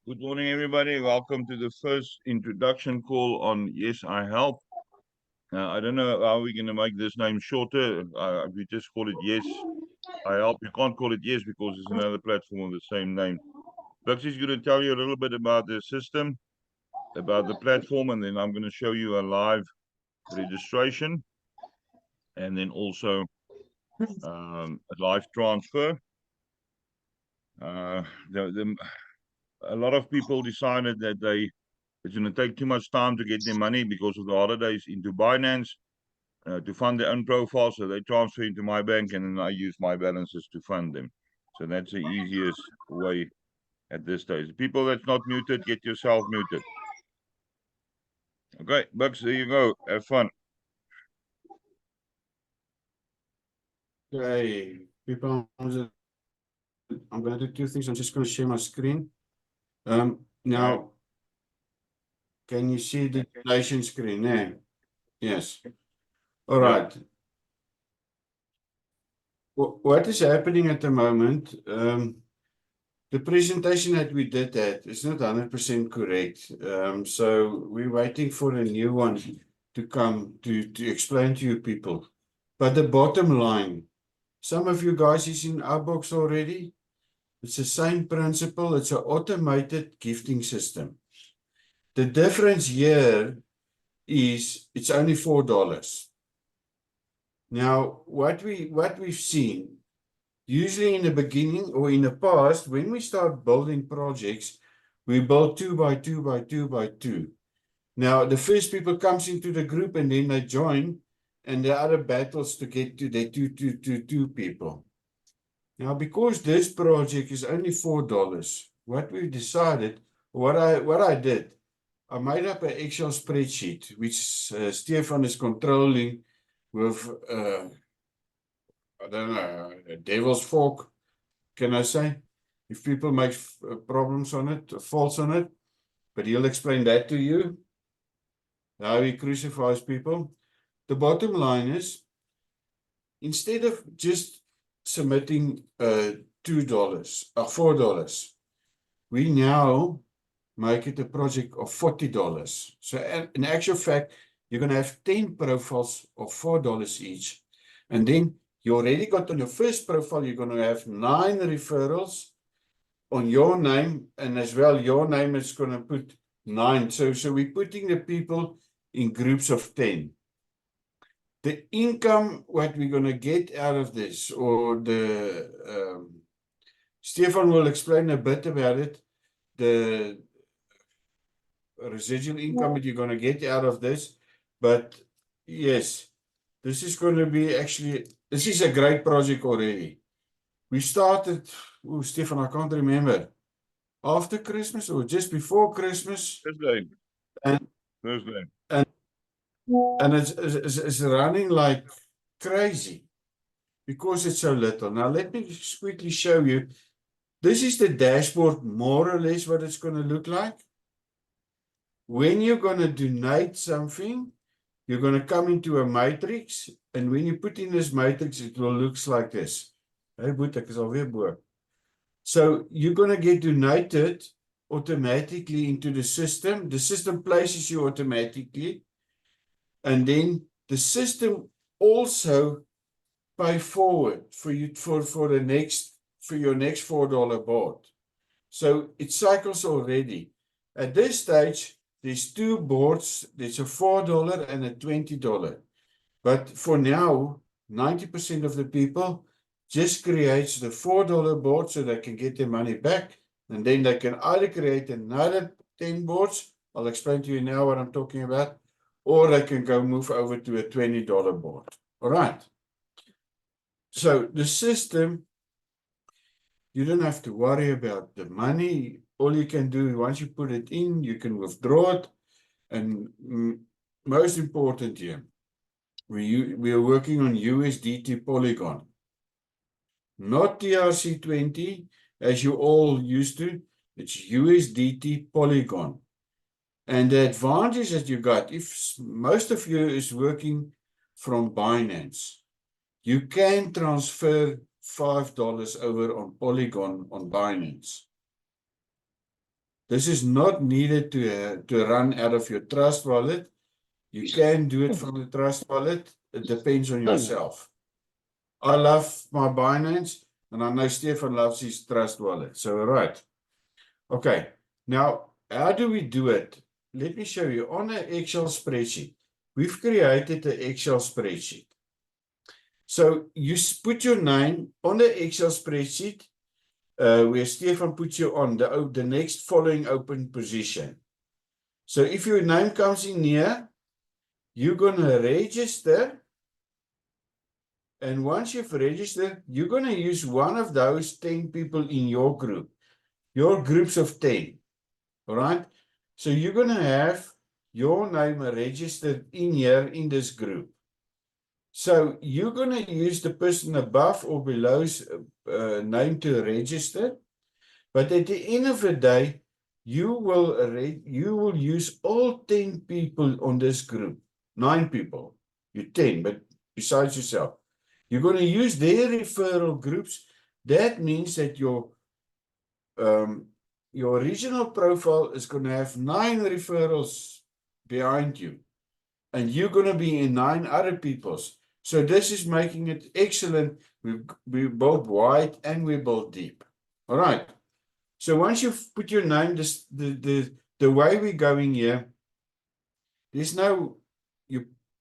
Good morning, everybody. Welcome to the first introduction call on Yes, I Help. I don't know how we're going to make this name shorter. We just call it Yes, I Help. You can't call it Yes because there's another platform with the same name. Buks is going to tell you a little bit about the system, about the platform, and then I'm going to show you a live registration and then also a live transfer. A lot of people decided that it's going to take too much time to get their money because of the holidays into Binance to fund their own profile. So they transfer into my bank and then I use my balances to fund them. So that's the easiest way at this stage. People that's not muted, get yourself muted. Okay, Buks, there you go. Have fun. Okay, people, I'm going to do two things. I'm just going to share my screen. Now, can you see the presentation screen there? Yes. All right. What is happening at the moment? The presentation that we did that is not 100% correct. So we're waiting for a new one to come to explain to you people. But the bottom line, some of you guys is in our box already. It's the same principle. It's an automated gifting system. The difference here is it's only $4. Now, what we've seen, usually in the beginning or in the past, when we start building projects, we build 2 by 2 by 2 by 2. Now, the first people comes into the group and then they join, and there are other battles to get to the 2 people. Now, because this project is only $4, what we decided, what I did, I made up an Excel spreadsheet, which Stefan is controlling with, I don't know, a devil's fork, can I say? If people make problems on it, faults on it, but he'll explain that to you, how he crucifies people. The bottom line is, instead of just submitting $2, $4, we now make it a project of $40. So in actual fact, you're going to have 10 profiles of $4 each. And then you already got on your first profile, you're going to have 9 referrals on your name. And as well, your name is going to put 9. So we're putting the people in groups of 10. The income, what we're going to get out of this, or the Stefan will explain a bit about it, the residual income that you're going to get out of this. But yes, this is going to be actually, this is a great project already. We started, oh, Stefan, I can't remember, after Christmas or just before Christmas. Thursday. And it's running like crazy because it's so little. Now, let me just quickly show you. This is the dashboard, more or less what it's going to look like. When you're going to donate something, you're going to come into a matrix. And when you put in this matrix, it will look like this. Hey, Boetek is alweer bo. So you're going to get donated automatically into the system. The system places you automatically. And then the system also pay forward for you for your next $4 board. So it cycles already. At this stage, there's 2 boards. There's a $4 and a $20. But for now, 90% of the people just creates the $4 board so they can get their money back. And then they can either create another 10 boards. I'll explain to you now what I'm talking about. Or they can go move over to a $20 board. All right. So the system, you don't have to worry about the money. All you can do, once you put it in, you can withdraw it. And most important here, we are working on USDT Polygon, not TRC20, as you all used to. It's USDT Polygon. And the advantage that you got, if most of you is working from Binance, you can transfer $5 over on Polygon on Binance. This is not needed to run out of your trust wallet. You can do it from the trust wallet. It depends on yourself. I love my Binance, and I know Stefan loves his trust wallet. So, right. Okay. Now, how do we do it? Let me show you on an Excel spreadsheet. We've created an Excel spreadsheet. So you put your name on the Excel spreadsheet where Stefan puts you on the next following open position. So if your name comes in here, you're going to register. And once you've registered, you're going to use one of those 10 people in your group, your groups of 10. All right. So you're going to have your name registered in here in this group. So you're going to use the person above or below's name to register. But at the end of the day, you will use all 10 people on this group. 9 people. You're 10, but besides yourself. You're going to use their referral groups. That means that your original profile is going to have 9 referrals behind you. And you're going to be in 9 other people's. So this is making it excellent. We build wide and we build deep. All right. So once you've put your name, the way we're going here, there's no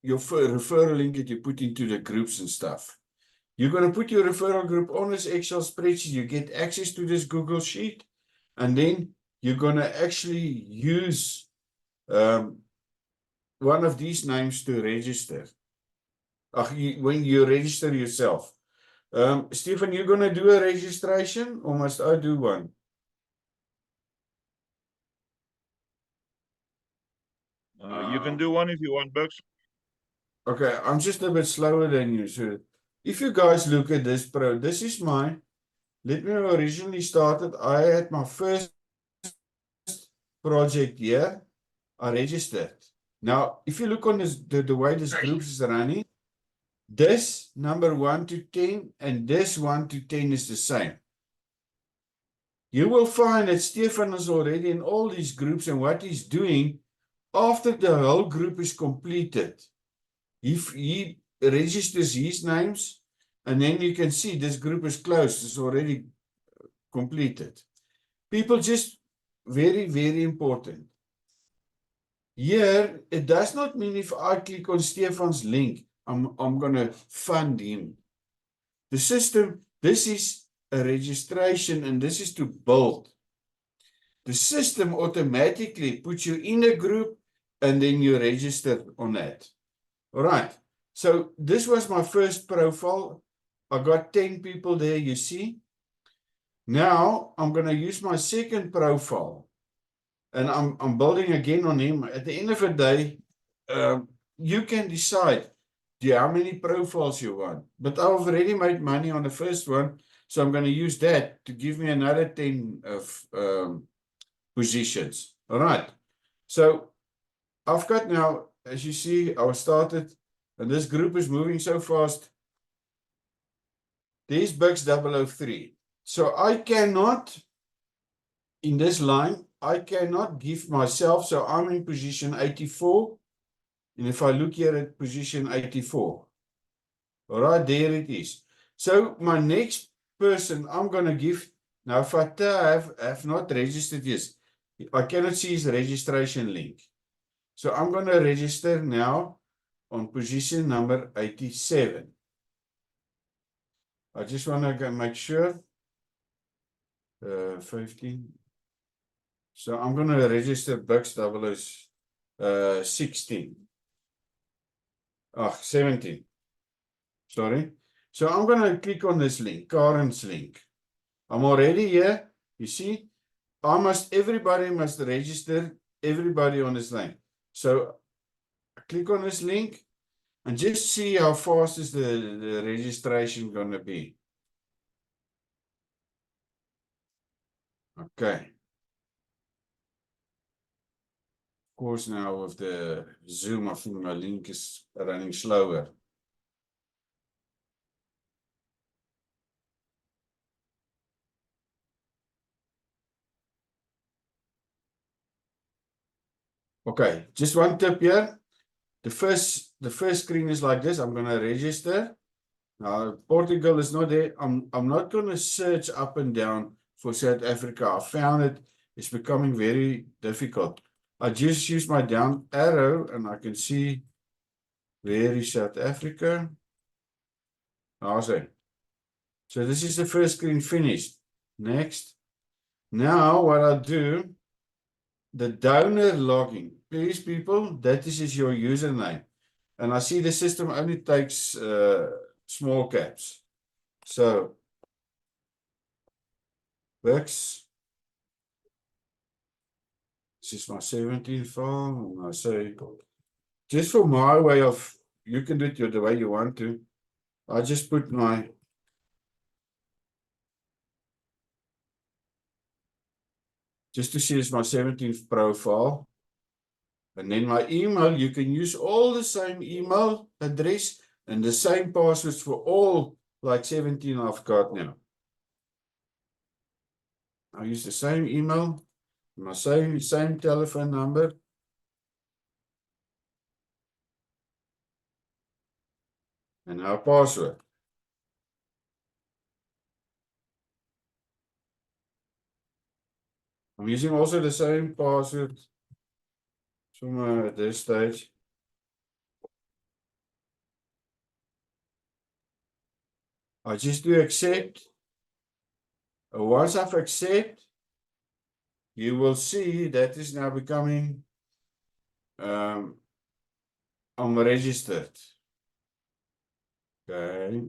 your referral link that you put into the groups and stuff. You're going to put your referral group on this Excel spreadsheet. You get access to this Google Sheet, and then you're going to actually use one of these names to register. When you register yourself. Stefan, you're going to do a registration, or must I do one? You can do one if you want, Buks. Okay, I'm just a bit slower than you. So if you guys look at this this is mine. Let me originally started. I had my first project here. I registered. Now, if you look on this, the way this group is running, this number 1 to 10 and this 1 to 10 is the same. You will find that Stefan is already in all these groups, and what he's doing after the whole group is completed, he registers his names, and then you can see this group is closed, it's already completed. People, just very, very important. Here, it does not mean if I click on Stefan's link, I'm going to fund him. The system, this is a registration, and this is to build. The system automatically puts you in a group, and then you register on that. All right. So this was my first profile. I got 10 people there, you see. Now I'm going to use my second profile, and I'm building again on him. At the end of the day, you can decide how many profiles you want. But I've already made money on the first one, so I'm going to use that to give me another 10 of positions. All right. So I've got now, as you see, I started, and this group is moving so fast. There's Buks 003. So I cannot, in this line, I cannot give myself, so I'm in position 84. And if I look here at position 84, all right, there it is. So my next person I'm going to give, now Fatah have not registered yet. I cannot see his registration link. So I'm going to register now on position number 87. I just want to make sure. 15. So I'm going to register Buks 16. 17. Sorry. So I'm going to click on this link, Karen's link. I'm already here. You see, everybody must register, everybody on this link. So click on this link and just see how fast is the registration going to be. Okay. Of course, now with the Zoom, I think my link is running slower. Okay, just one tip here. The first screen is like this. I'm going to register. Now, Portugal is not there. I'm not going to search up and down for South Africa. I found it's becoming very difficult. I just use my down arrow and I can see where is South Africa. Awesome. So this is the first screen finished. Next. Now what I do, the donor login. Please people, that is your username. And I see the system only takes small caps. So Buks, this is my 17 file. And I say, just for my way of, you can do it the way you want to. I just put my, just to see it's my 17th profile. And then my email, you can use all the same email address and the same passwords for all like 17 I've got now. I use the same email, my same telephone number. And our password. I'm using also the same password somewhere at this stage. I just do accept. Once I've accept, you will see that is now becoming I'm registered. Okay.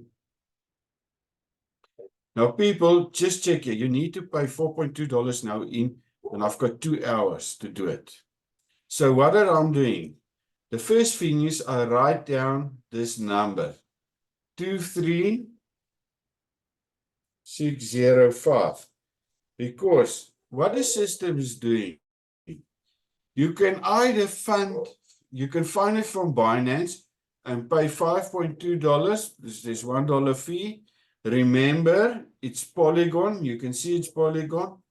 Now people, just check here. You need to pay $4.2 now in, and I've got 2 hours to do it. So what I'm doing, the first thing is I write down this number, 23605. Because what the system is doing, you can either find it from Binance and pay $5.2. There's $1 fee. Remember, it's Polygon. You can see it's Polygon.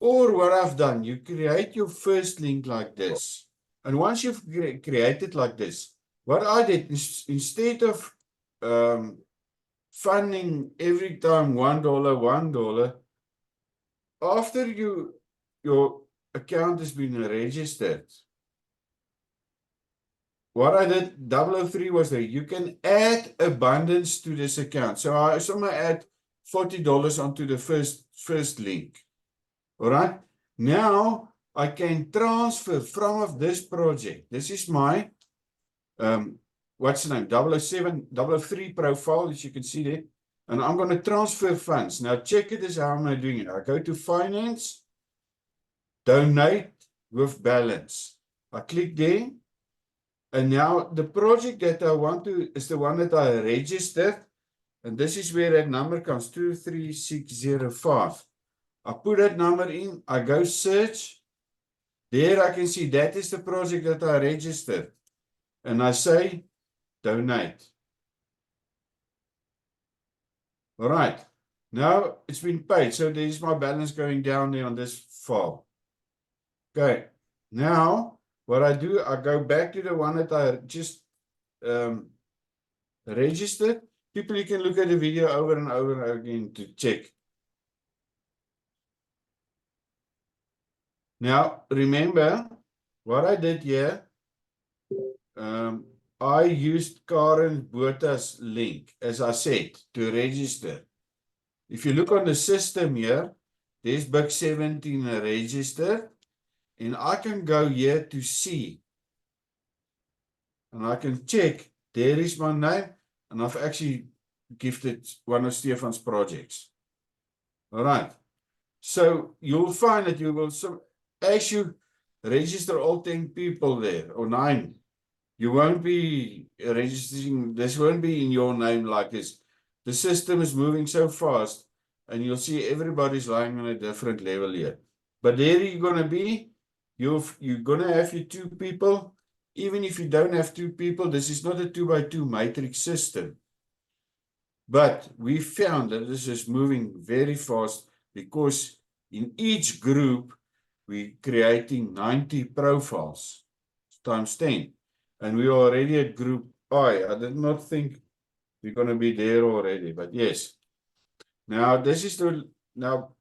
Or what I've done, you create your first link like this. And once you've created like this, what I did is instead of funding every time $1, after your account has been registered, what I did, 003 was there. You can add abundance to this account. So I add $40 onto the first link. All right. Now I can transfer from of this project. This is my what's the name? 007, 003 profile, as you can see there. And I'm going to transfer funds. Now check it as how am I doing it. I go to finance, donate with balance. I click there. And now the project that I want to is the one that I registered. And this is where that number comes, 23605. I put that number in, I go search. There I can see that is the project that I registered. And I say donate. All right. Now it's been paid. So there's my balance going down there on this file. Okay. Now what I do, I go back to the one that I just registered. People, you can look at the video over and over again to check. Now, remember what I did here. I used Karen Bota's link, as I said, to register. If you look on the system here, there's Buks 17 registered. And I can go here to see. And I can check, there is my name. And I've actually gifted one of Stefan's projects. All right. So you'll find that you will, as you register all 10 people there, or 9, you won't be registering, this won't be in your name like this. The system is moving so fast, and you'll see everybody's lying on a different level here. But there you're going to be, you're going to have your 2 people. Even if you don't have 2 people, this is not a 2x2 matrix system. But we found that this is moving very fast because in each group, we're creating 90 profiles. times 10. And we are already at group I. I did not think we're going to be there already, but yes. Now, this is now,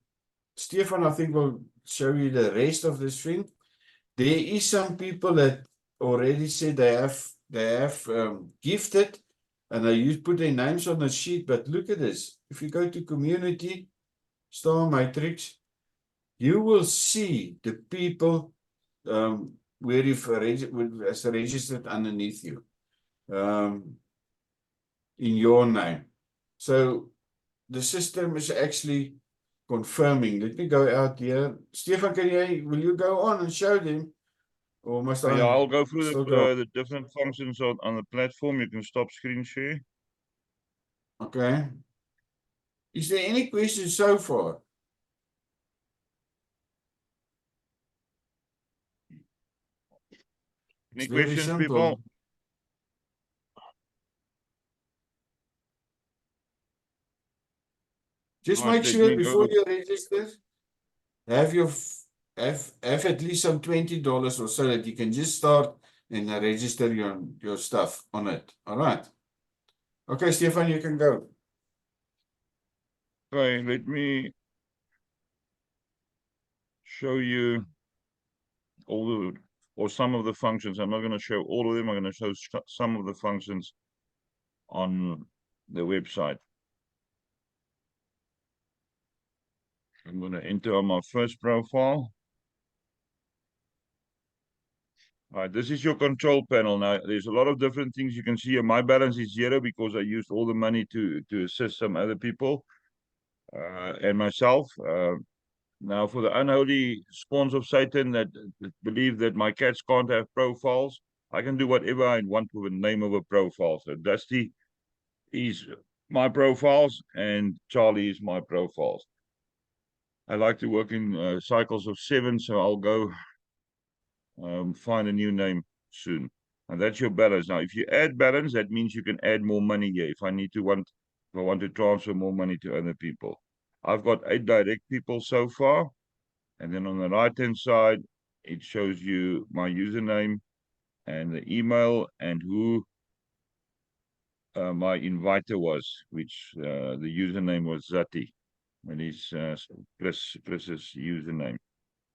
Stefan, I think will show you the rest of this thing. There is some people that already said they have gifted and they put their names on the sheet, but look at this. If you go to community, star matrix, you will see the people where you've registered underneath you in your name. So the system is actually confirming. Let me go out here. Stefan, will you go on and show them? Or must Yeah, I I'll go through still go? the different functions on the platform. You can stop screen share. Okay. Is there any questions so far? Any It's very questions, people? simple. Just Right, make let sure me go. before you register, have your have at least some $20 or so that you can just start and register your stuff on it. All right. Okay, Stefan, you can go. Okay, let me show you all the or some of the functions. I'm not going to show all of them. I'm going to show some of the functions on the website. I'm going to enter on my first profile. All right, this is your control panel. Now, there's a lot of different things you can see here. My balance is 0 because I used all the money to assist some other people and myself. Now, for the unholy spawns of Satan that believe that my cats can't have profiles, I can do whatever I want with the name of a profile. So Dusty is my profiles and Charlie is my profiles. I like to work in cycles of 7, so I'll go find a new name soon. And that's your balance. Now, if you add balance, that means you can add more money here. If I want to transfer more money to other people. I've got 8 direct people so far. And then on the right-hand side, it shows you my username and the email and who my inviter was, which the username was Zati. And he's Chris's username.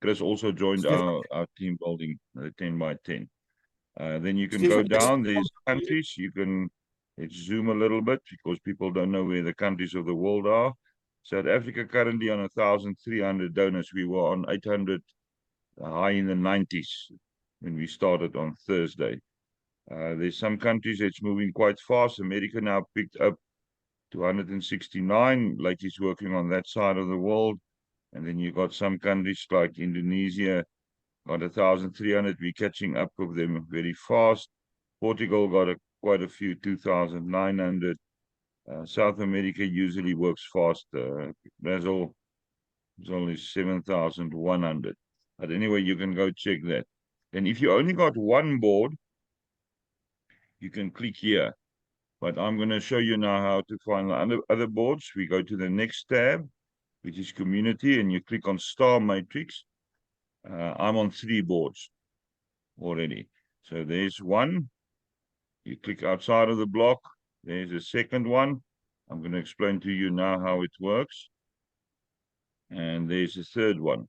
Chris also joined Stefan, our team building, 10 by 10. Then you can go Stefan, down. There's countries. Let's zoom a little bit because people don't know where the countries of the world are. South Africa currently on 1,300 donors. We were on 800, high in the 90s when we started on Thursday. There's some countries that's moving quite fast. America now picked up to 169, like he's working on that side of the world. And then you got some countries like Indonesia, got 1,300. We're catching up with them very fast. Portugal got quite a few, 2,900. South America usually works fast. Brazil is only 7,100. But anyway, you can go check that. And if you only got one board, you can click here. But I'm going to show you now how to find the other boards. We go to the next tab, which is community, and you click on star matrix. I'm on 3 boards already. So there's one. You click outside of the block. There's a second one. I'm going to explain to you now how it works. And there's a third one.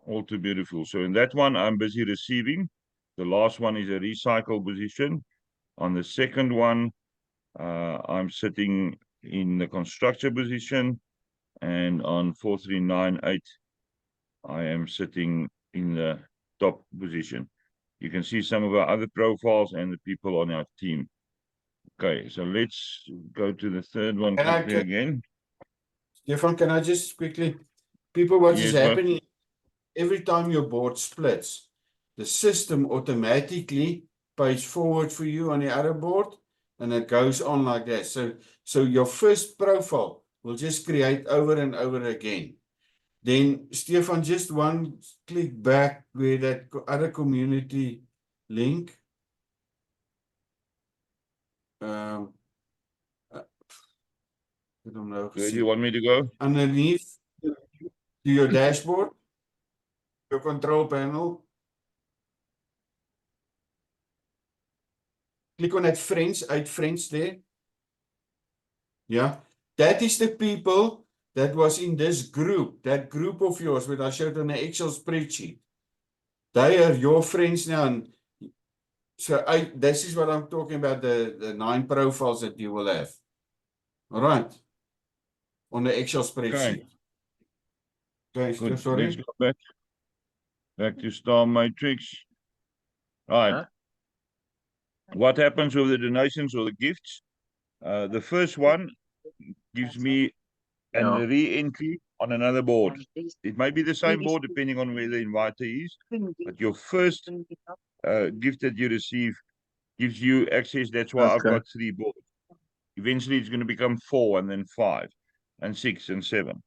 All too beautiful. So in that one, I'm busy receiving. The last one is a recycle position. On the second one, I'm sitting in the constructor position. And on 4398, I am sitting in the top position. You can see some of our other profiles and the people on our team. Okay, so let's go to the third one quickly again. Stefan, can I just quickly, people, what is Yes, but happening every time your board splits, the system automatically pays forward for you on the other board, and it goes on like that. So your first profile will just create over and over again. Then, Stefan, just one click back where that other community link. I don't know. where do you want me to go? Underneath to your dashboard. Your control panel. Click on that friends, add friends there. Yeah, that is the people that was in this group, that group of yours, which I showed on the Excel spreadsheet. They are your friends now. And so this is what I'm talking about, the 9 profiles that you will have. All right. On the Excel spreadsheet. Okay, Good. Let's sorry. go back to Star Matrix. Right. Huh? What happens with the donations or the gifts? The first one gives me a Yeah. re-entry on another board. It may be the same board depending on where the inviter is, but your first gift that you receive gives you access. That's why I've Okay. got 3 boards. Eventually, it's going to become 4 and then 5 and 6 and 7.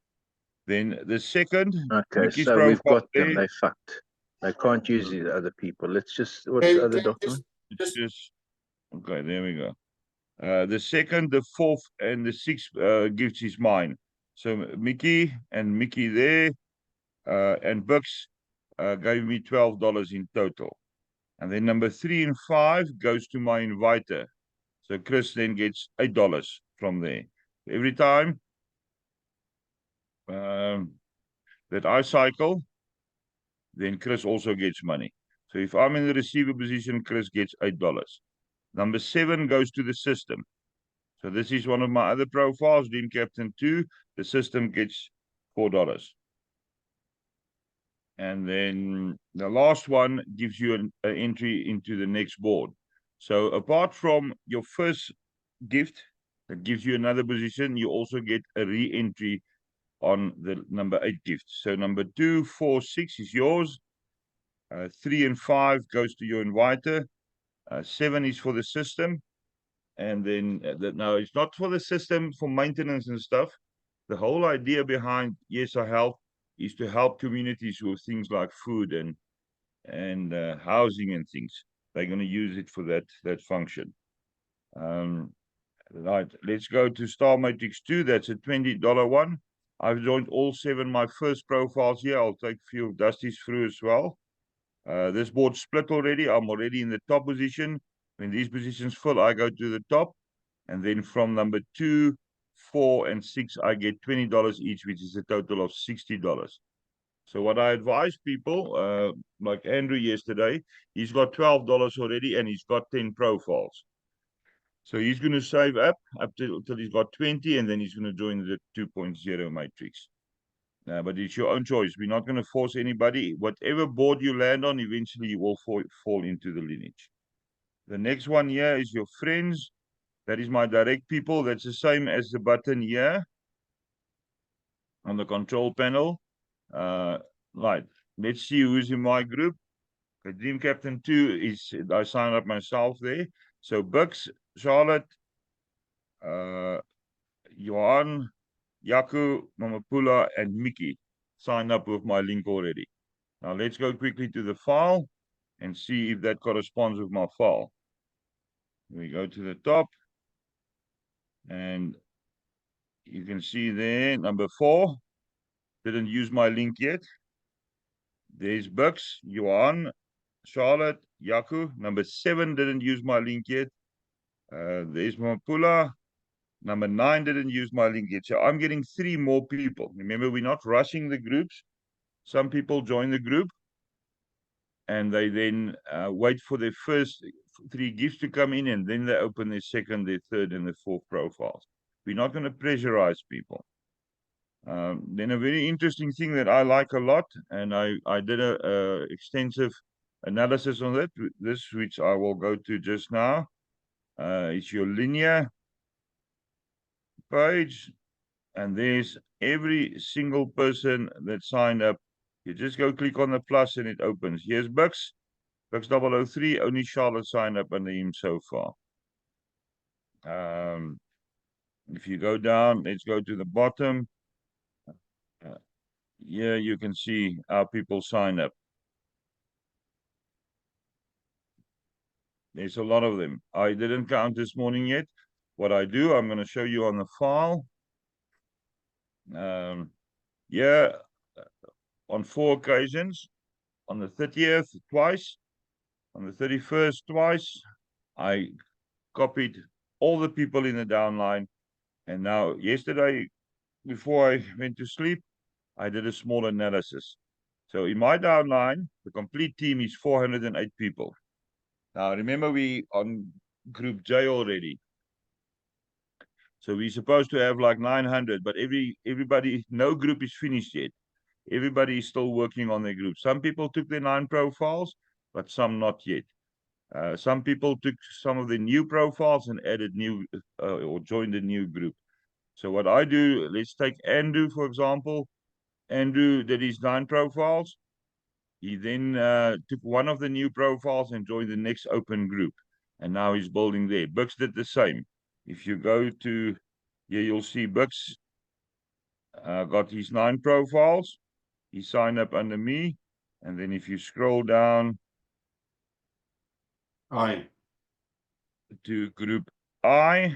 Then the second, Okay, Mickey's so we've profile got there. them. They fucked. They can't use the other people. Let's just. What's the other document? Okay, there we go. The second, the fourth, and the sixth gifts is mine. So Mickey there, and Buks gave me $12 in total. And then number 3 and 5 goes to my inviter. So Chris then gets $8 from there. Every time that I cycle, then Chris also gets money. So if I'm in the receiver position, Chris gets $8. Number 7 goes to the system. So this is one of my other profiles, Dream Captain 2. The system gets $4. And then the last one gives you an entry into the next board. So apart from your first gift that gives you another position, you also get a re-entry on the number 8 gift. So number 2, 4, 6 is yours. 3 and 5 goes to your inviter. 7 is for the system. And then now it's not for the system for maintenance and stuff. The whole idea behind Yes I Help is to help communities with things like food and housing and things. They're going to use it for that function. Right, let's go to Star Matrix 2. That's a $20 one. I've joined all 7 my first profiles here. I'll take a few of Dusty's through as well. This board's split already. I'm already in the top position. When these positions fill, I go to the top. And then from number 2, 4, and 6, I get $20 each, which is a total of $60. So what I advise people, like Andrew yesterday, he's got $12 already and he's got 10 profiles. So he's going to save up till he's got 20, and then he's going to join the 2.0 matrix. But it's your own choice. We're not going to force anybody. Whatever board you land on, eventually you will fall into the lineage. The next one here is your friends. That is my direct people. That's the same as the button here on the control panel. Right. Let's see who's in my group. Okay, Dream Captain 2 is, I signed up myself there. So Buks, Charlotte, Johan, Yaku, Mamapula, and Mickey signed up with my link already. Now let's go quickly to the file and see if that corresponds with my file. We go to the top, and you can see there, number 4, didn't use my link yet. There's Buks, Johan, Charlotte, Yaku. Number 7 didn't use my link yet. There's Mamapula. Number 9 didn't use my link yet. So I'm getting 3 more people. Remember, we're not rushing the groups. Some people join the group and they then wait for their first 3 gifts to come in, and then they open their second, their third, and their fourth profiles. We're not going to pressurize people. Then a very interesting thing that I like a lot, and I did a extensive analysis on that, which I will go to just now. It's your linear page, and there's every single person that signed up. You just go click on the plus and it opens. Here's Buks 003. Only Charlotte signed up under him so far. If you go down, let's go to the bottom. Here you can see how people sign up. There's a lot of them. I didn't count this morning yet. What I do, I'm going to show you on the file. Yeah, on 4 occasions, on the 30th twice, on the 31st twice. I copied all the people in the downline. And now yesterday, before I went to sleep, I did a small analysis. So in my downline, the complete team is 408 people. Now remember, we on group J already. So we're supposed to have like 900, but everybody, no group is finished yet. Everybody is still working on their group. Some people took their 9 profiles, but some not yet. Some people took some of the new profiles and added new or joined a new group. So what I do, let's take Andrew, for example. Andrew did his 9 profiles. He then took one of the new profiles and joined the next open group. And now he's building there. Buks did the same. If you go to here, you'll see Buks got his 9 profiles. He signed up under me. And then if you scroll down Aye. to group I,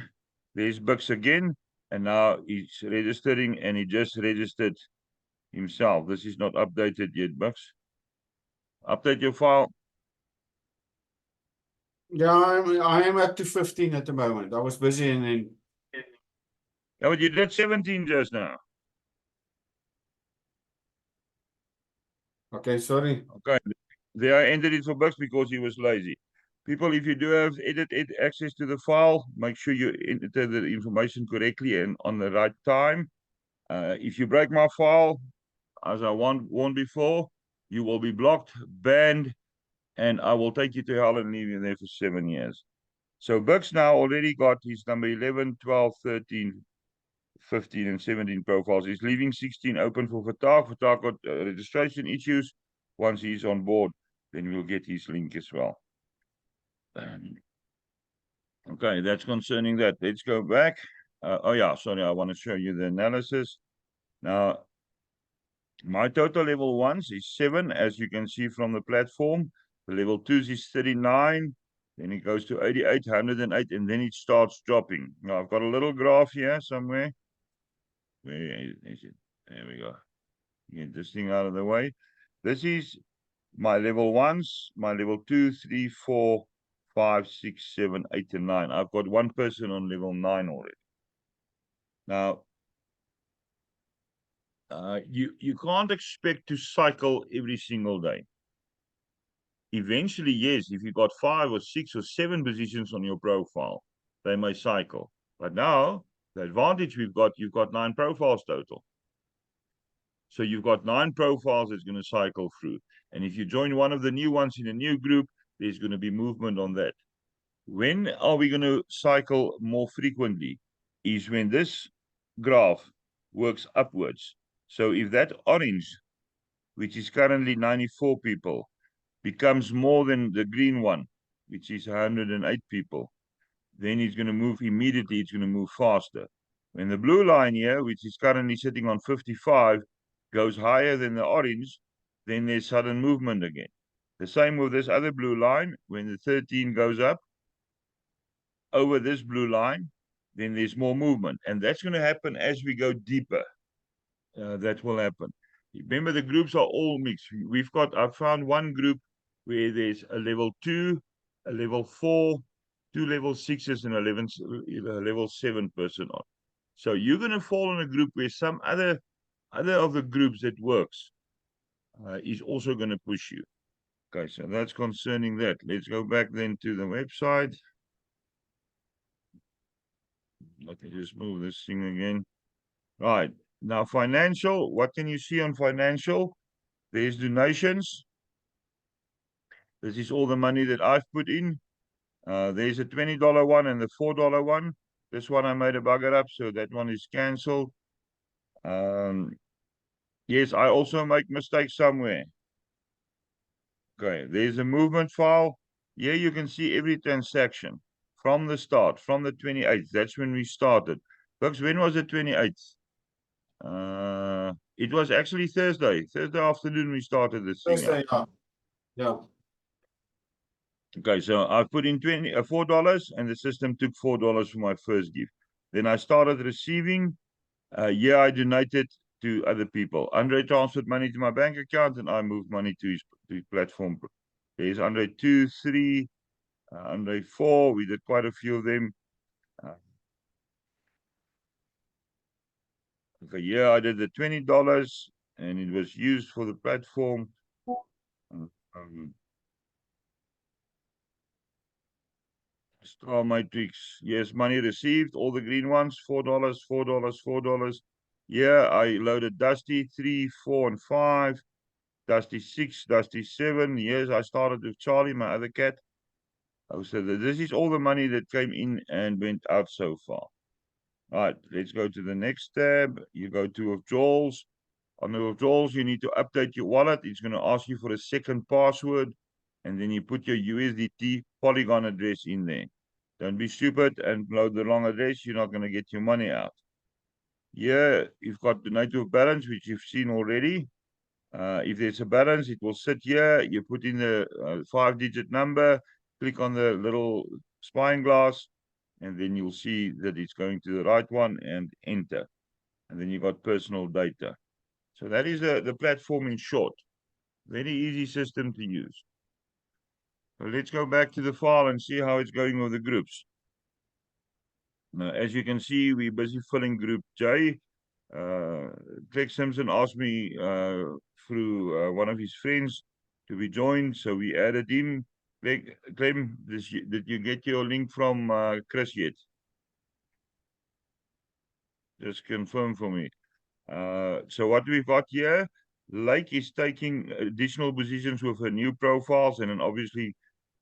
there's Buks again. And now he's registering, and he just registered himself. This is not updated yet, Buks. Update your file. Yeah, I am at 215 at the moment. I was busy and then Yeah, but you did 17 just now. okay, sorry. Okay. There I entered it for Buks because he was lazy. People, if you do have edit access to the file, make sure you enter the information correctly and on the right time. If you break my file, as I warned before, you will be blocked, banned, and I will take you to hell and leave you there for 7 years. So Buks now already got his number 11, 12, 13, 15, and 17 profiles. He's leaving 16 open for Fatah. Fatah got registration issues. Once he's on board, then we'll get his link as well. Okay, that's concerning that. Let's go back. Oh yeah, sorry, I want to show you the analysis. Now, my total level 1s is 7, as you can see from the platform. The level 2s is 39. Then it goes to 88, 108, and then it starts dropping. Now, I've got a little graph here somewhere. Where is it? There we go. Get this thing out of the way. This is my level 1s, my level 2, 3, 4, 5, 6, 7, 8, and 9. I've got one person on level 9 already. Now, you can't expect to cycle every single day. Eventually, yes, if you've got 5 or 6 or 7 positions on your profile, they may cycle. But now, the advantage we've got, you've got 9 profiles total. So you've got 9 profiles that's going to cycle through. And if you join one of the new ones in a new group, there's going to be movement on that. When are we going to cycle more frequently? Is when this graph works upwards. So if that orange, which is currently 94 people, becomes more than the green one, which is 108 people, then it's going to move immediately, it's going to move faster. When the blue line here, which is currently sitting on 55, goes higher than the orange, then there's sudden movement again. The same with this other blue line. When the 13 goes up over this blue line, then there's more movement. And that's going to happen as we go deeper. That will happen. Remember, the groups are all mixed. I found one group where there's a level 2, a level 4, 2 level 6s, and a level 7 person on. So you're going to fall in a group where some other of the groups that works is also going to push you. Okay, so that's concerning that. Let's go back then to the website. Let me just move this thing again. Right. Now, financial, what can you see on financial? There's donations. This is all the money that I've put in. There's a $20 one and the $4 one. This one I made a bugger up, so that one is cancelled. Yes, I also make mistakes somewhere. Okay, there's a movement file. Here you can see every transaction from the start, from the 28th. That's when we started. Buks, when was the 28th? It was actually Thursday. Thursday afternoon we started this thing. Thursday, yeah. Okay, so I put in $4 and the system took $4 for my first gift. Then I started receiving. I donated to other people. Andre transferred money to my bank account and I moved money to his platform. There's Andre 2, 3, Andre 4. We did quite a few of them. Okay, yeah, I did the $20 and it was used for the platform. Star matrix. Yes, money received. All the green ones. $4, $4, $4. Yeah, I loaded Dusty 3, 4, and 5. Dusty 6, Dusty 7. Yes, I started with Charlie, my other cat. Oh, so this is all the money that came in and went out so far. All right, let's go to the next tab. You go to withdrawals. On the withdrawals, you need to update your wallet. It's going to ask you for a second password. And then you put your USDT Polygon address in there. Don't be stupid and load the wrong address. You're not going to get your money out. Here, you've got the native balance, which you've seen already. If there's a balance, it will sit here. You put in the 5-digit number, click on the little spyglass, and then you'll see that it's going to the right one and enter. And then you got personal data. So that is the platform in short. Very easy system to use. So let's go back to the file and see how it's going with the groups. Now, as you can see, we're busy filling group J. Greg Simpson asked me through one of his friends to be joined, so we added him. Greg, Clem, did you get your link from Chris yet? Just confirm for me. So what we've got here, Lake is taking additional positions with her new profiles, and then obviously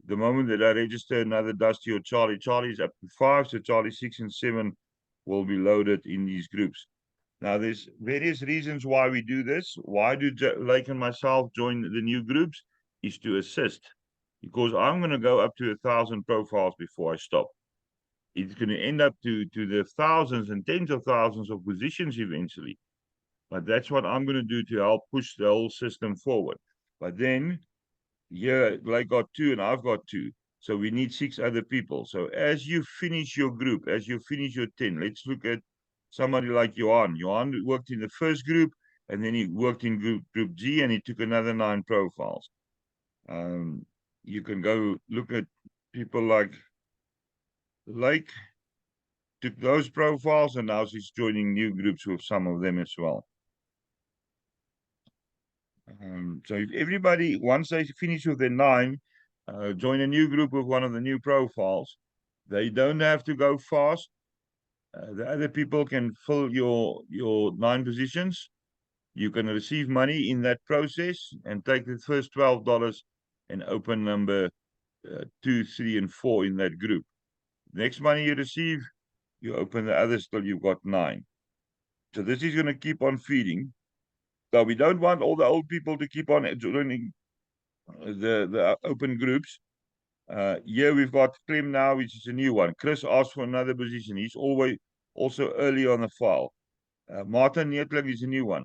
the moment that I register another Dusty or Charlie, Charlie's up to 5, so Charlie 6 and 7 will be loaded in these groups. Now, there's various reasons why we do this. Why do Lake and myself join the new groups? Is to assist. Because I'm going to go up to 1,000 profiles before I stop. It's going to end up to the thousands and tens of thousands of positions eventually. But that's what I'm going to do to help push the whole system forward. But then, yeah, Lake got 2 and I've got 2. So we need 6 other people. So as you finish your group, as you finish your 10, let's look at somebody like Johan. Johan worked in the first group, and then he worked in group G, and he took another 9 profiles. You can go look at people like Lake, took those profiles, and now she's joining new groups with some of them as well. So if everybody, once they finish with their 9, join a new group with one of the new profiles, they don't have to go fast. The other people can fill your 9 positions. You can receive money in that process and take the first $12 and open number 2, 3, and 4 in that group. Next money you receive, you open the others till you've got 9. So this is going to keep on feeding. So we don't want all the old people to keep on joining the open groups. Here we've got Clem now, which is a new one. Chris asked for another position. He's always also early on the file. Martin Neetling is a new one.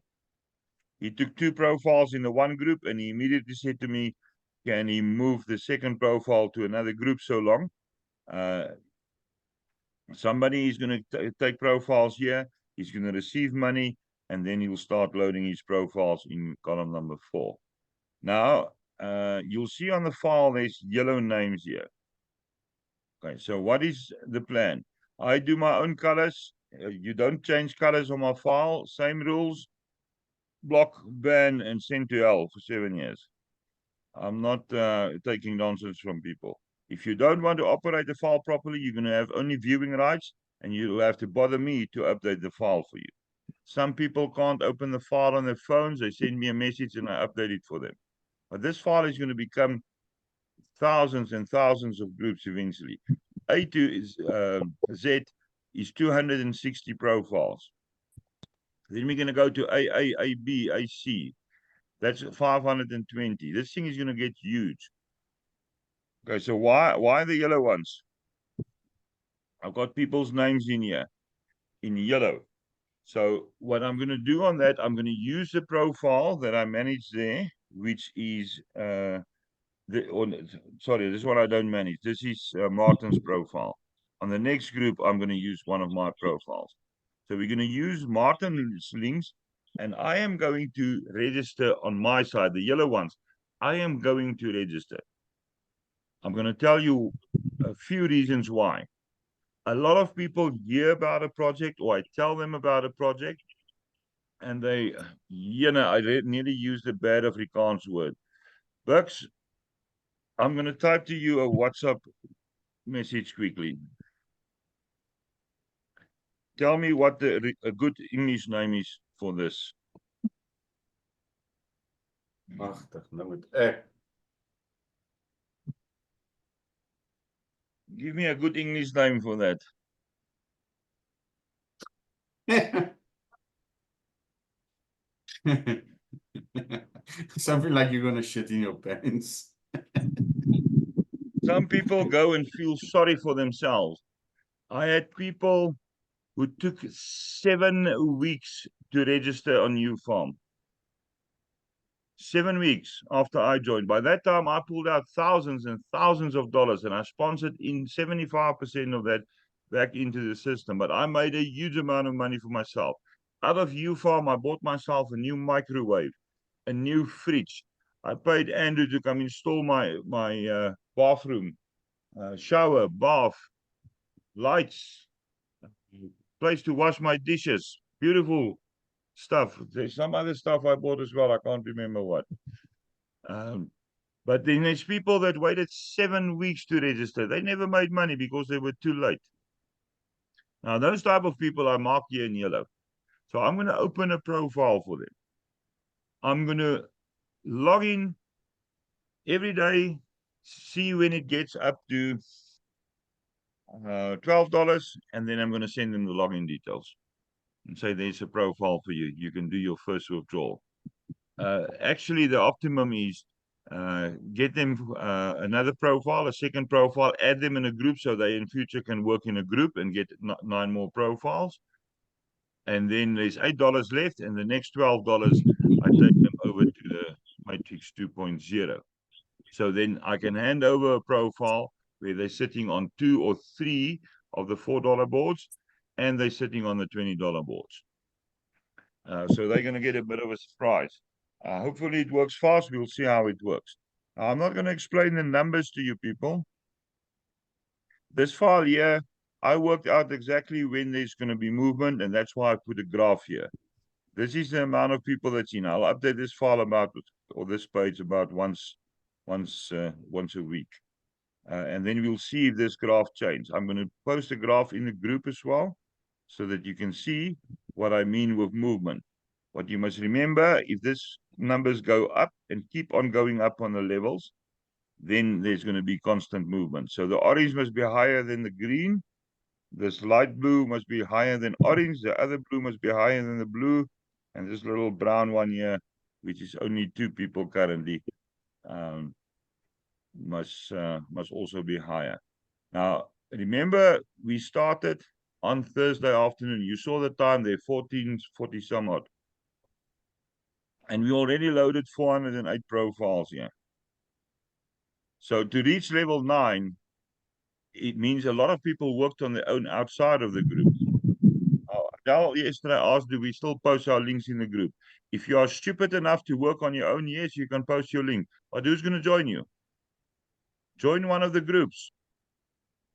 He took 2 profiles in the one group and he immediately said to me, can he move the second profile to another group so long? Somebody is going to take profiles here. He's going to receive money and then he'll start loading his profiles in column number 4. Now, you'll see on the file, there's yellow names here. Okay, so what is the plan? I do my own colors. You don't change colors on my file. Same rules. Block, ban, and send to hell for 7 years. I'm not taking nonsense from people. If you don't want to operate the file properly, you're going to have only viewing rights, and you'll have to bother me to update the file for you. Some people can't open the file on their phones. They send me a message, and I update it for them. But this file is going to become thousands and thousands of groups eventually. A to Z is 260 profiles. Then we're going to go to AA, AB, AC. That's 520. This thing is going to get huge. Okay, so why the yellow ones? I've got people's names in here, in yellow. So what I'm going to do on that, I'm going to use the profile that I manage there, which is, sorry, this one I don't manage. This is Martin's profile. On the next group, I'm going to use one of my profiles. So we're going to use Martin's links and I am going to register on my side, the yellow ones. I am going to register. I'm going to tell you a few reasons why. A lot of people hear about a project, or I tell them about a project, and they, I nearly use the bad Afrikaans word. Buks, I'm going to type to you a WhatsApp message quickly. Tell me what a good English name is for this. Magtig, nou moet ek. Give me a good English name for that. Something like you're gonna shit in your pants. Some people go and feel sorry for themselves. I had people who took 7 weeks to register on New Farm. 7 weeks after I joined. By that time, I pulled out thousands and thousands of dollars, and I sponsored in 75% of that back into the system. But I made a huge amount of money for myself. Out of U-Farm, I bought myself a new microwave, a new fridge. I paid Andrew to come install my bathroom, shower, bath, lights, place to wash my dishes. Beautiful stuff. There's some other stuff I bought as well. I can't remember what. But then there's people that waited 7 weeks to register. They never made money because they were too late. Now, those type of people I mark here in yellow. So I'm going to open a profile for them. I'm going to log in every day, see when it gets up to $12, and then I'm going to send them the login details and say there's a profile for you. You can do your first withdrawal. Actually, the optimum is get them another profile, a second profile, add them in a group so they in future can work in a group and get 9 more profiles. And then there's $8 left, and the next $12, I take them over to the Matrix 2.0. So then I can hand over a profile where they're sitting on 2 or 3 of the $4 boards, and they're sitting on the $20 boards. So they're going to get a bit of a surprise. Hopefully it works fast. We'll see how it works. I'm not going to explain the numbers to you people. This file here, I worked out exactly when there's going to be movement, and that's why I put a graph here. This is the amount of people that's in. I'll update this file about, or this page about once a week. And then we'll see if this graph changes. I'm going to post a graph in the group as well, so that you can see what I mean with movement. What you must remember, if this numbers go up and keep on going up on the levels, then there's going to be constant movement. So the orange must be higher than the green. This light blue must be higher than orange. The other blue must be higher than the blue. And this little brown one here, which is only 2 people currently, must also be higher. Now, remember, we started on Thursday afternoon. You saw the time there, 14:40 some odd. And we already loaded 408 profiles here. So to reach level 9, it means a lot of people worked on their own outside of the group. Now, yesterday I asked, do we still post our links in the group? If you are stupid enough to work on your own, yes, you can post your link. But who's going to join you? Join one of the groups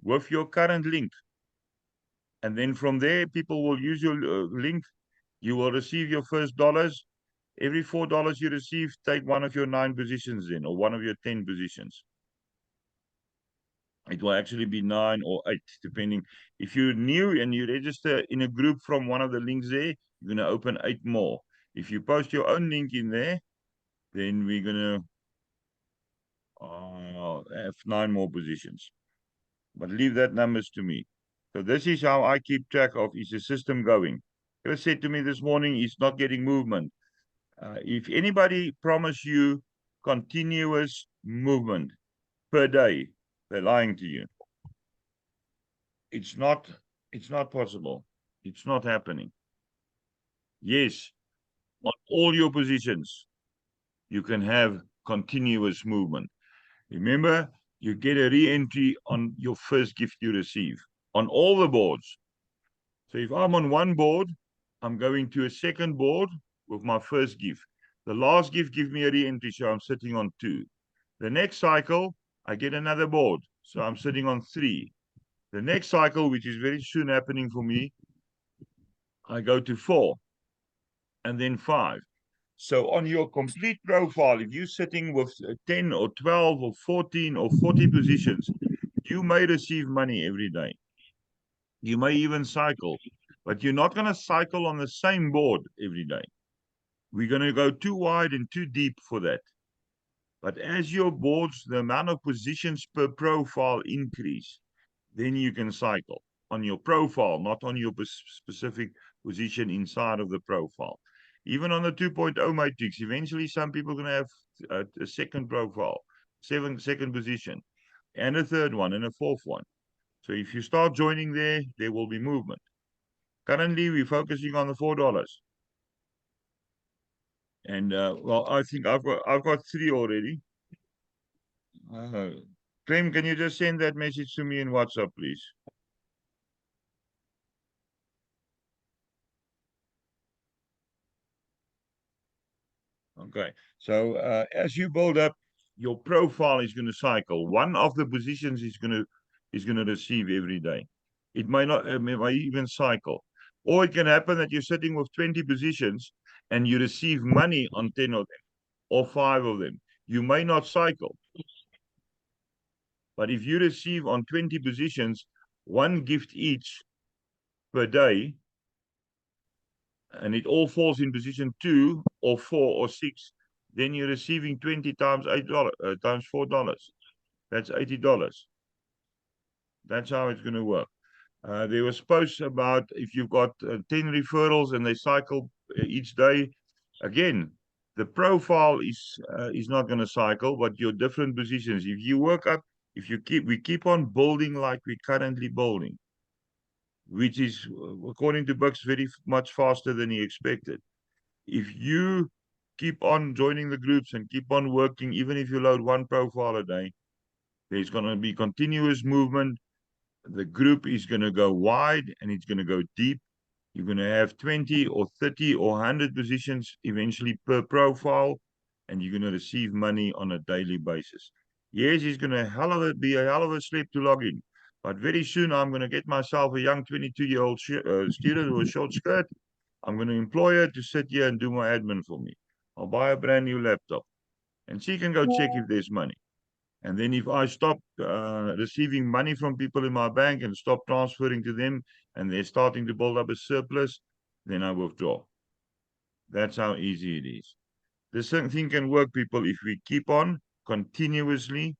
with your current link. And then from there, people will use your link. You will receive your first dollars. Every $4 you receive, take one of your 9 positions in, or one of your 10 positions. It will actually be 9 or 8, depending. If you're new and you register in a group from one of the links there, you're going to open 8 more. If you post your own link in there, then we're going to have 9 more positions. But leave that numbers to me. So this is how I keep track of, is the system going? Chris said to me this morning, he's not getting movement. If anybody promise you continuous movement per day, they're lying to you. It's not possible. It's not happening. Yes, on all your positions, you can have continuous movement. Remember, you get a re-entry on your first gift you receive on all the boards. So if I'm on one board, I'm going to a second board with my first gift. The last gift gives me a re-entry, so I'm sitting on 2. The next cycle, I get another board, so I'm sitting on 3. The next cycle, which is very soon happening for me, I go to 4 and then 5. So on your complete profile, if you're sitting with 10 or 12 or 14 or 40 positions, you may receive money every day. You may even cycle, but you're not going to cycle on the same board every day. We're going to go too wide and too deep for that. But as your boards, the amount of positions per profile increase, then you can cycle on your profile, not on your specific position inside of the profile. Even on the 2.0 matrix, eventually some people are going to have a second profile, second position, and a third one, and a fourth one. So if you start joining there, there will be movement. Currently, we're focusing on the $4. And well, I think I've got 3 already. Clem, can you just send that message to me in WhatsApp, please? Okay, so as you build up, your profile is going to cycle. One of the positions is going to receive every day. It may not, it may even cycle, or it can happen that you're sitting with 20 positions and you receive money on 10 of them or 5 of them. You may not cycle, but if you receive on 20 positions 1 gift each per day, and it all falls in position 2 or 4 or 6, then you're receiving 20 times $8 times $4. That's $80. That's how it's going to work. There was posts about if you've got 10 referrals and they cycle each day. Again, the profile is not going to cycle, but your different positions. If you work up, we keep on building like we're currently building, which is, according to Buks, very much faster than he expected. If you keep on joining the groups and keep on working, even if you load 1 profile a day, there's going to be continuous movement. The group is going to go wide and it's going to go deep. You're going to have 20 or 30 or 100 positions eventually per profile, and you're going to receive money on a daily basis. Yes, it's going to be a hell of a slip to log in, but very soon I'm going to get myself a young 22-year-old student with a short skirt. I'm going to employ her to sit here and do my admin for me. I'll buy a brand new laptop, and she can go check if there's money. And then if I stop receiving money from people in my bank and stop transferring to them, and they're starting to build up a surplus, then I withdraw. That's how easy it is. This thing can work, people, if we keep on continuously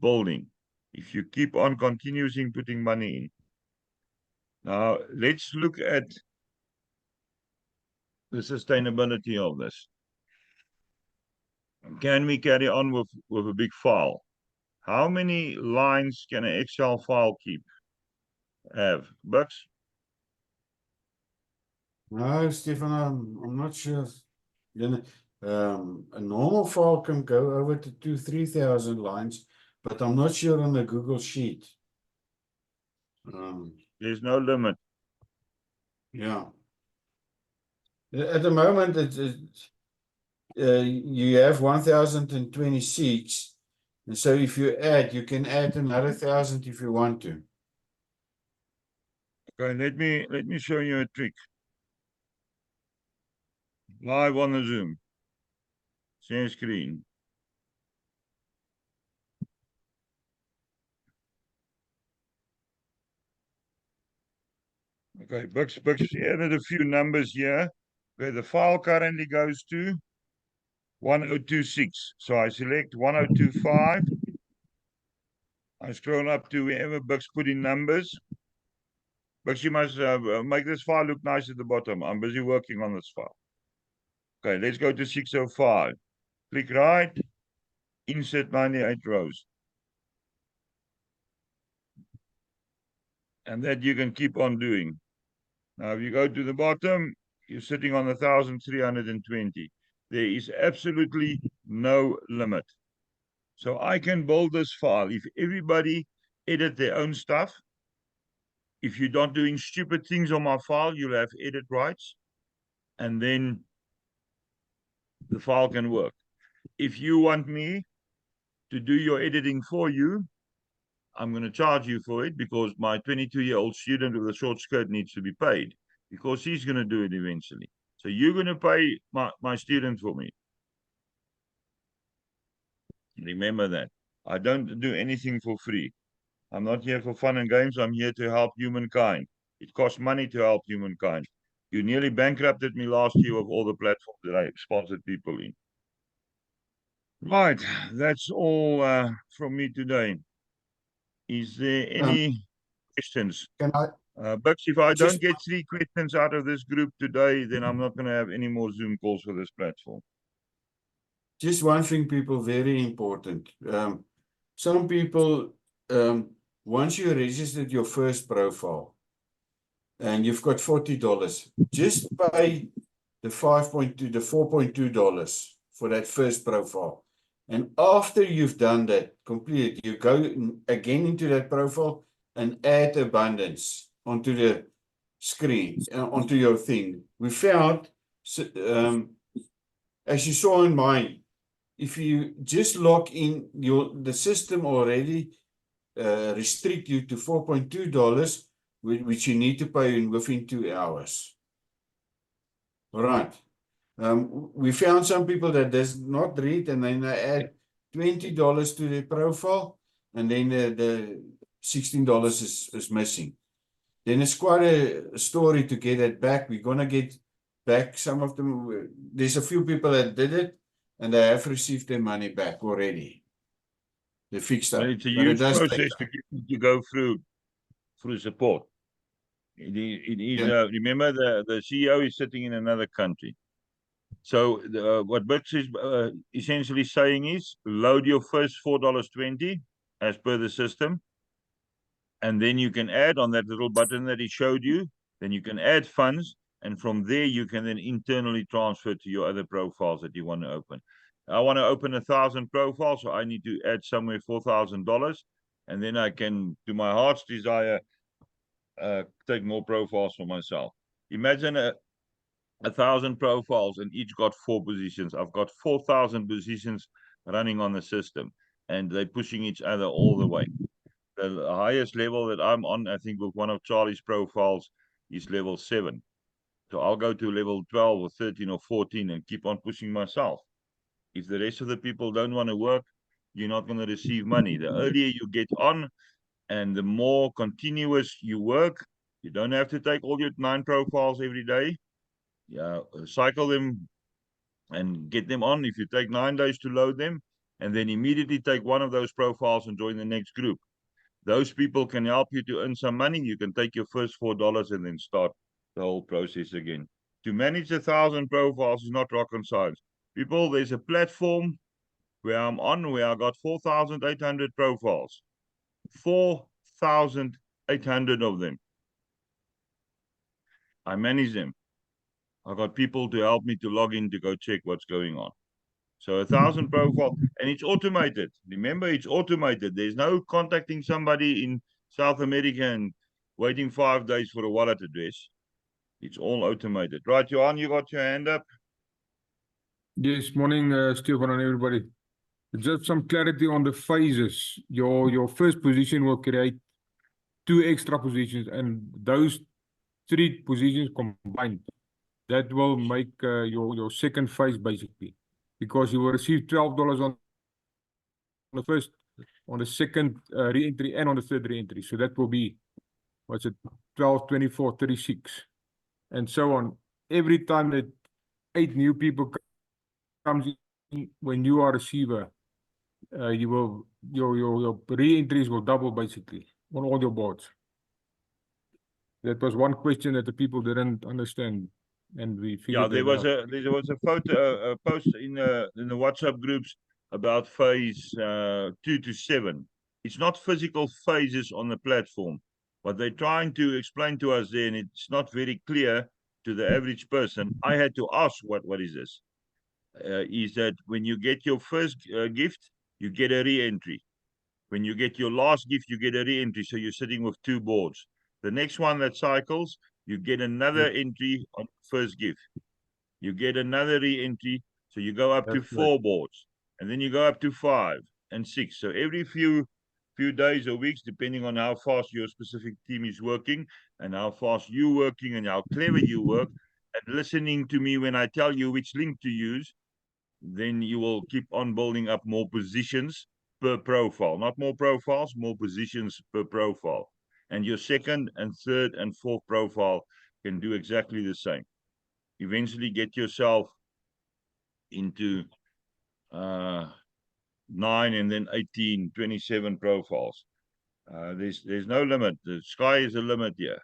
building. If you keep on continuously putting money in. Now, let's look at the sustainability of this. Can we carry on with a big file? How many lines can an Excel file have? Buks? No, Stefan, I'm not sure. Then, a normal file can go over to 3,000 lines, but I'm not sure on the Google Sheet. There's no limit. Yeah. At the moment, you have 1,026. And so if you can add another 1,000 if you want to. Okay, let me show you a trick. Live on the Zoom. Share screen. Okay, Buks added a few numbers here. Okay, the file currently goes to 1026. So I select 1025. I scroll up to wherever Buks put in numbers. Buks, you must make this file look nice at the bottom. I'm busy working on this file. Okay, let's go to 605. Click right, insert 98 rows. And that you can keep on doing. Now, if you go to the bottom, you're sitting on 1,320. There is absolutely no limit. So I can build this file. If everybody edit their own stuff, if you're not doing stupid things on my file, you'll have edit rights. And then the file can work. If you want me to do your editing for you, I'm going to charge you for it because my 22-year-old student with a short skirt needs to be paid because he's going to do it eventually. So you're going to pay my student for me. Remember that. I don't do anything for free. I'm not here for fun and games. I'm here to help humankind. It costs money to help humankind. You nearly bankrupted me last year of all the platforms that I sponsored people in. Right, that's all from me today. Is there any questions? Can I Buks, if I don't just get 3 questions out of this group today, then I'm not going to have any more Zoom calls for this platform. just one thing, people, very important. Some people, once you registered your first profile and you've got $40, just pay the $4.2 for that first profile. And after you've done that, complete, you go again into that profile and add abundance onto the screen, onto your thing. We found, as you saw in mine, if you just log in, the system already restrict you to $4.2, which you need to pay within 2 hours. Right. We found some people that does not read, and then they add $20 to their profile, and then the $16 is missing. Then it's quite a story to get it back. We're gonna get back some of them. There's a few people that did it, and they have received their money back already. They fixed Well, that. it's a But it huge does take process to go through support. It is Yeah. remember the CEO is sitting in another country. So what Buks is essentially saying is load your first $4.20 as per the system, and then you can add on that little button that he showed you. Then you can add funds, and from there you can then internally transfer to your other profiles that you want to open. I want to open 1,000 profiles, so I need to add somewhere $4,000, and then I can, to my heart's desire, take more profiles for myself. Imagine 1,000 profiles and each got 4 positions. I've got 4,000 positions running on the system, and they're pushing each other all the way. The highest level that I'm on, I think, with one of Charlie's profiles is level 7. So I'll go to level 12 or 13 or 14 and keep on pushing myself. If the rest of the people don't want to work, you're not going to receive money. The earlier you get on and the more continuous you work, you don't have to take all your 9 profiles every day. Yeah, cycle them and get them on. If you take 9 days to load them, and then immediately take one of those profiles and join the next group. Those people can help you to earn some money. You can take your first $4 and then start the whole process again. To manage 1,000 profiles is not rocket science. People, there's a platform where I'm on where I got 4,800 profiles. 4,800 of them. I manage them. I got people to help me to log in to go check what's going on. So 1,000 profiles, and it's automated. Remember, it's automated. There's no contacting somebody in South America and waiting 5 days for a wallet address. It's all automated. Right, Johan, you got your hand up? Yes, morning, Stefan and everybody. Just some clarity on the phases. Your first position will create 2 extra positions, and those 3 positions combined, that will make your second phase basically, because you will receive $12 on the first, on the second re-entry, and on the third re-entry. So that will be, what's it, 12, 24, 36, and so on. Every time that 8 new people comes in, when you are a receiver, you will, your re-entries will double basically on all your boards. That was one question that the people didn't understand, and we Yeah, figured there that was out. a photo, a post in the WhatsApp groups about phase 2 to 7. It's not physical phases on the platform. What they're trying to explain to us there, and it's not very clear to the average person. I had to ask, what is this? Is that when you get your first gift, you get a re-entry. When you get your last gift, you get a re-entry. So you're sitting with 2 boards. The next one that cycles, you get another entry on first gift. You get another re-entry So you go up to That's good. 4 boards, and then you go up to 5 and 6. So every few days or weeks, depending on how fast your specific team is working and how fast you're working and how clever you work, and listening to me when I tell you which link to use, then you will keep on building up more positions per profile. Not more profiles, more positions per profile. And your second and third and fourth profile can do exactly the same. Eventually get yourself into 9 and then 18, 27 profiles. There's no limit. The sky is the limit here.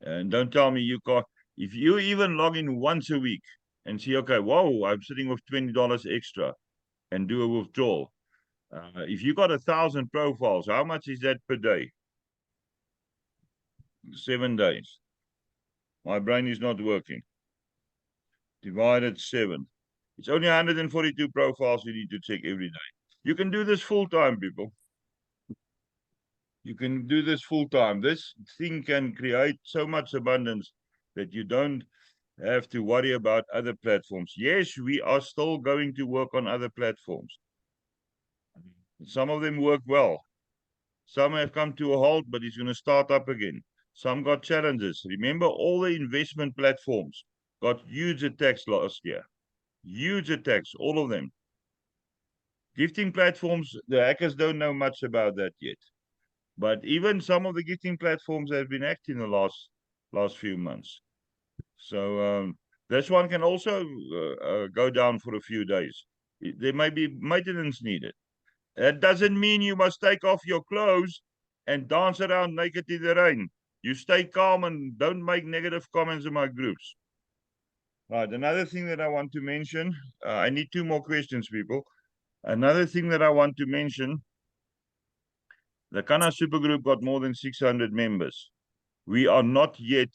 And don't tell me you can't. If you even log in once a week and see, okay, whoa, I'm sitting with $20 extra and do a withdrawal. If you got 1,000 profiles, how much is that per day? 7 days. My brain is not working. Divided 7. It's only 142 profiles you need to check every day. You can do this full time, people. You can do this full time. This thing can create so much abundance that you don't have to worry about other platforms. Yes, we are still going to work on other platforms. Some of them work well. Some have come to a halt, but it's going to start up again. Some got challenges. Remember, all the investment platforms got huge attacks last year. Huge attacks, all of them. Gifting platforms, the hackers don't know much about that yet. But even some of the gifting platforms have been active in the last few months. So this one can also go down for a few days. There may be maintenance needed. That doesn't mean you must take off your clothes and dance around naked in the rain. You stay calm and don't make negative comments in my groups. Right, another thing that I want to mention, I need 2 more questions, people. Another thing that I want to mention, the Kana Supergroup got more than 600 members. We are not yet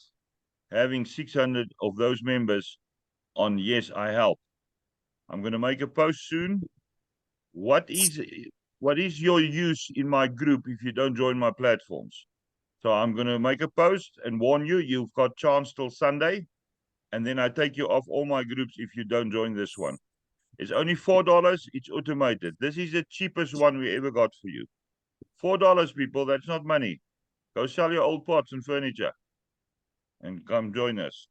having 600 of those members on Yes, I Help. I'm going to make a post soon. What is your use in my group if you don't join my platforms? So I'm going to make a post and warn you, you've got chance till Sunday. And then I take you off all my groups if you don't join this one. It's only $4. It's automated. This is the cheapest one we ever got for you. $4, people. That's not money. Go sell your old pots and furniture and come join us.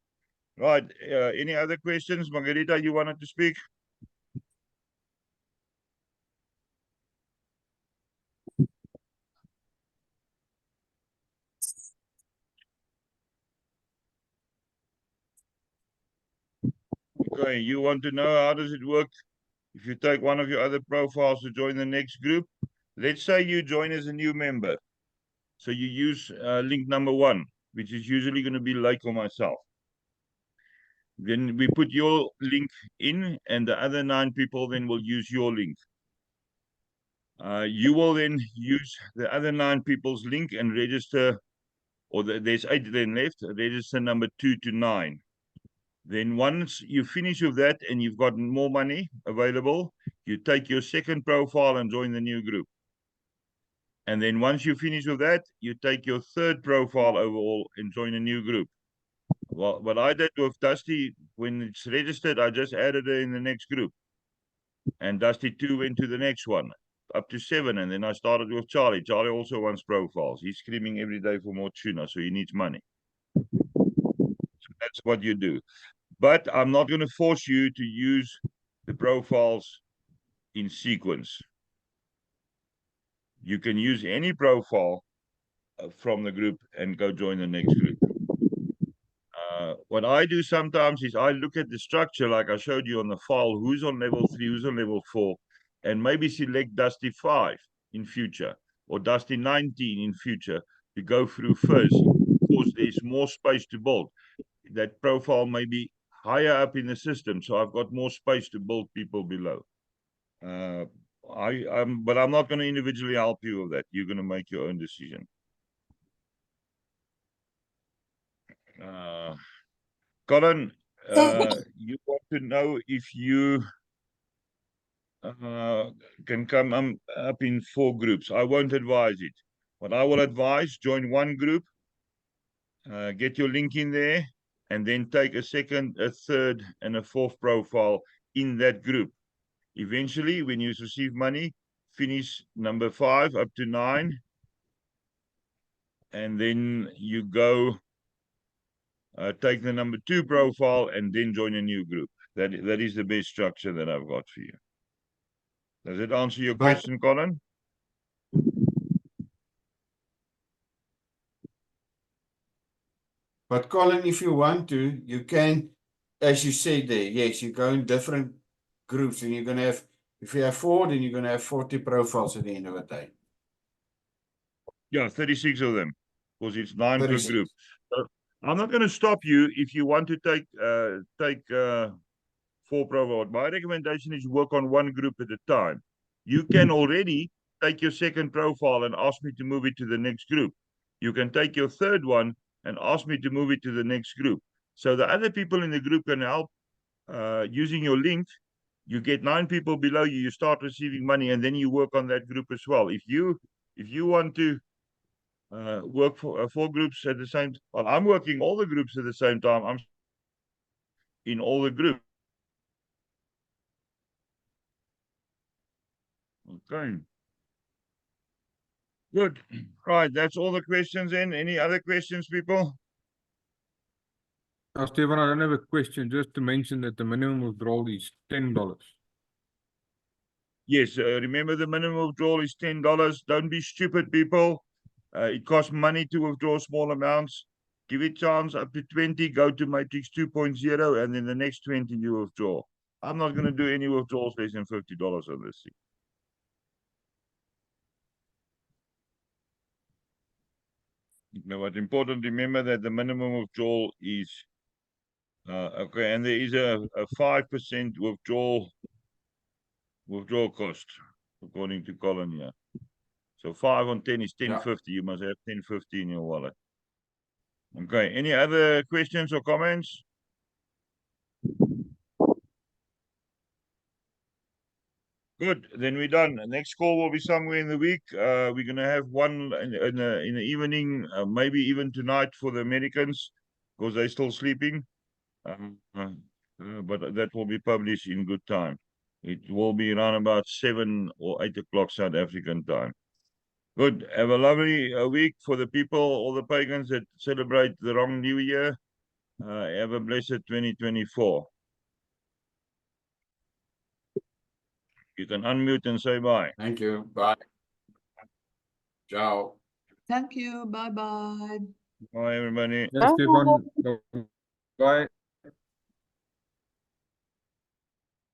Right. Any other questions? Margarita, you wanted to speak? Okay, you want to know how does it work if you take one of your other profiles to join the next group? Let's say you join as a new member. So you use link number 1, which is usually going to be Lake or myself. Then we put your link in, and the other 9 people then will use your link. You will then use the other 9 people's link and register, or there's 8 then left, register number 2 to 9. Then once you finish with that and you've got more money available, you take your second profile and join the new group. And then once you finish with that, you take your third profile overall and join a new group. Well, what I did with Dusty, when it's registered, I just added it in the next group. And Dusty 2 went to the next one, up to 7. And then I started with Charlie. Charlie also wants profiles. He's screaming every day for more tuna, so he needs money. So that's what you do. But I'm not going to force you to use the profiles in sequence. You can use any profile from the group and go join the next group. What I do sometimes is I look at the structure like I showed you on the file, who's on level 3, who's on level 4, and maybe select Dusty 5 in future or Dusty 19 in future to go through first, because there's more space to build. That profile may be higher up in the system, so I've got more space to build people below. But I'm not going to individually help you with that. You're going to make your own decision. Colin, you want to know if you can come up in 4 groups. I won't advise it. What I will advise, join 1 group, get your link in there, and then take a second, a third, and a 4th profile in that group. Eventually, when you receive money, finish number 5 up to 9. And then you go take the number 2 profile and then join a new group. That is the best structure that I've got for you. Does it answer your But- question, Colin? But Colin, if you want to, you can, as you said there, yes, you go in different groups and you're gonna have, if you have 4, then you're gonna have 40 profiles at the end of the day. Yeah, 36 of them, because it's 9 per 36. group. So I'm not going to stop you if you want to take 4 profiles. My recommendation is work on one group at a time. You can already take your second profile and ask me to move it to the next group. You can take your third one and ask me to move it to the next group. So the other people in the group can help using your link. You get 9 people below you, you start receiving money, and then you work on that group as well. If you want to work for 4 groups at the same time, well, I'm working all the groups at the same time. I'm in all the groups. Okay. Good. Right, that's all the questions in. Any other questions, people? Stefan, I don't have a question, just to mention that the minimum withdrawal is $10. Yes, remember the minimum withdrawal is $10. Don't be stupid, people. It costs money to withdraw small amounts. Give it chance up to 20, go to Matrix 2.0, and then the next 20 you withdraw. I'm not going to do any withdrawals less than $50 on this thing. Now, what's important, remember that the minimum withdrawal is, okay, and there is a 5% withdrawal cost, according to Colin here. So 5 on 10 is 10.50. You must have 10.50 in your wallet. Okay, any other questions or comments? Good, then we're done. Next call will be somewhere in the week. We're gonna have one in the evening, maybe even tonight for the Americans, because they're still sleeping. But that will be published in good time. It will be around about 7 or 8 o'clock South African time. Good. Have a lovely week for the people, all the pagans that celebrate the wrong New Year. Have a blessed 2024. You can unmute and say bye. Thank you. Bye. Ciao. Thank you. Bye bye. Bye, everybody. Yes, Stefan. Bye.